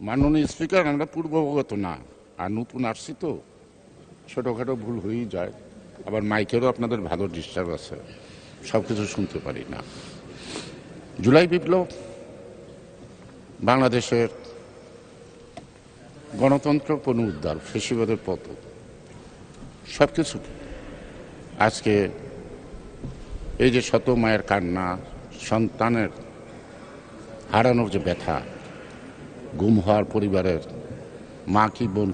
মাননীয় স্পিকার, আমরা পূর্ববগত না, আর নতুন আসছি তো ছোটোখাটো ভুল হয়েই যায়। আবার মাইকেরও আপনাদের ভালো ডিস্টার্ব আছে, সব কিছু শুনতে পারি না। জুলাই বিপ্লব বাংলাদেশের গণতন্ত্র পুনরুদ্ধার, ফ্যাসিবাদের পতন, সব কিছু আজকে এই যে শত মায়ের কান্না, সন্তানের হারানোর যে ব্যথা, গুম হওয়ার পরিবারের মা কি বোন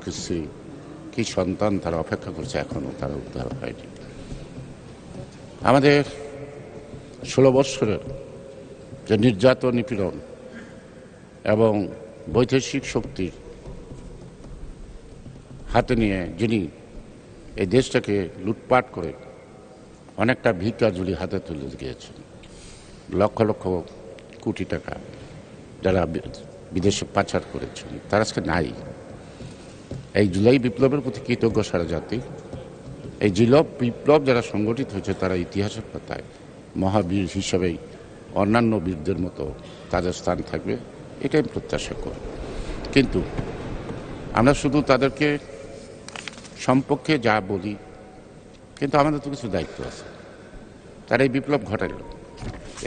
কি সন্তান তারা অপেক্ষা করছে, এখনও তারা উদ্ধার হয়নি। আমাদের 16 বৎসরের যে নির্যাতন, নিপীড়ন এবং বৈদেশিক শক্তির হাতে নিয়ে যিনি এই দেশটাকে লুটপাট করে অনেকটা ভিক্ষা ঝুলি হাতে তুলে গিয়েছেন, লক্ষ লক্ষ কোটি টাকা যারা বিদেশে পাচার করেছেন, তারা আজকে নাই। এই জুলাই বিপ্লবের প্রতি কৃতজ্ঞ সারা জাতি। এই বিপ্লব যারা সংগঠিত হয়েছে তারা ইতিহাসের পাতায় মহাবীর হিসাবেই অন্যান্য বীরদের মতো তাদের স্থান থাকবে, এটাই প্রত্যাশা করি। কিন্তু আমরা শুধু তাদেরকে সম্পর্কে যা বলি, কিন্তু আমাদের তো কিছু দায়িত্ব আছে। তারা এই বিপ্লব ঘটাইল,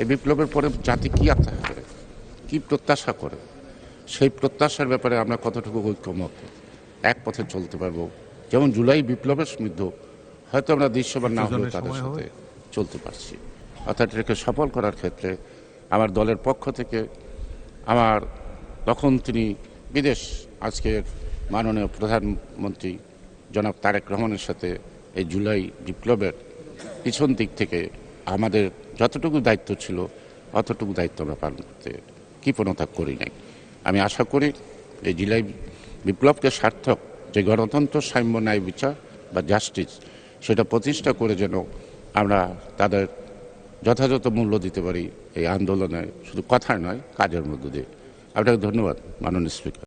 এই বিপ্লবের পরে জাতি কী আশা করে, কী প্রত্যাশা করে, সেই প্রত্যাশার ব্যাপারে আমরা কতটুকু ঐক্যমত, এক পথে চলতে পারবো। যেমন জুলাই বিপ্লবের সমৃদ্ধ হয়তো আমরা দৃশ্যমান না হলেও তাদের সাথে চলতে পারছি। অর্থাৎ এটাকে সফল করার ক্ষেত্রে আমার দলের পক্ষ থেকে আমার তখন তিনি বিদেশ, আজকের মাননীয় প্রধানমন্ত্রী জনাব তারেক রহমানের সাথে এই জুলাই বিপ্লবের পিছন দিক থেকে আমাদের যতটুকু দায়িত্ব ছিল অতটুকু দায়িত্ব আমরা পালন করতে কৃপণতা করি নাই। আমি আশা করি এই জুলাই বিপ্লবকে সার্থক যে গণতন্ত্র, সাম্য, ন্যায় বিচার বা জাস্টিস, সেটা প্রতিষ্ঠা করে যেন আমরা তাদের যথাযথ মূল্য দিতে পারি এই আন্দোলনে, শুধু কথায় নয় কাজের মধ্য দিয়ে। আপনাকে ধন্যবাদ মাননীয় স্পিকার।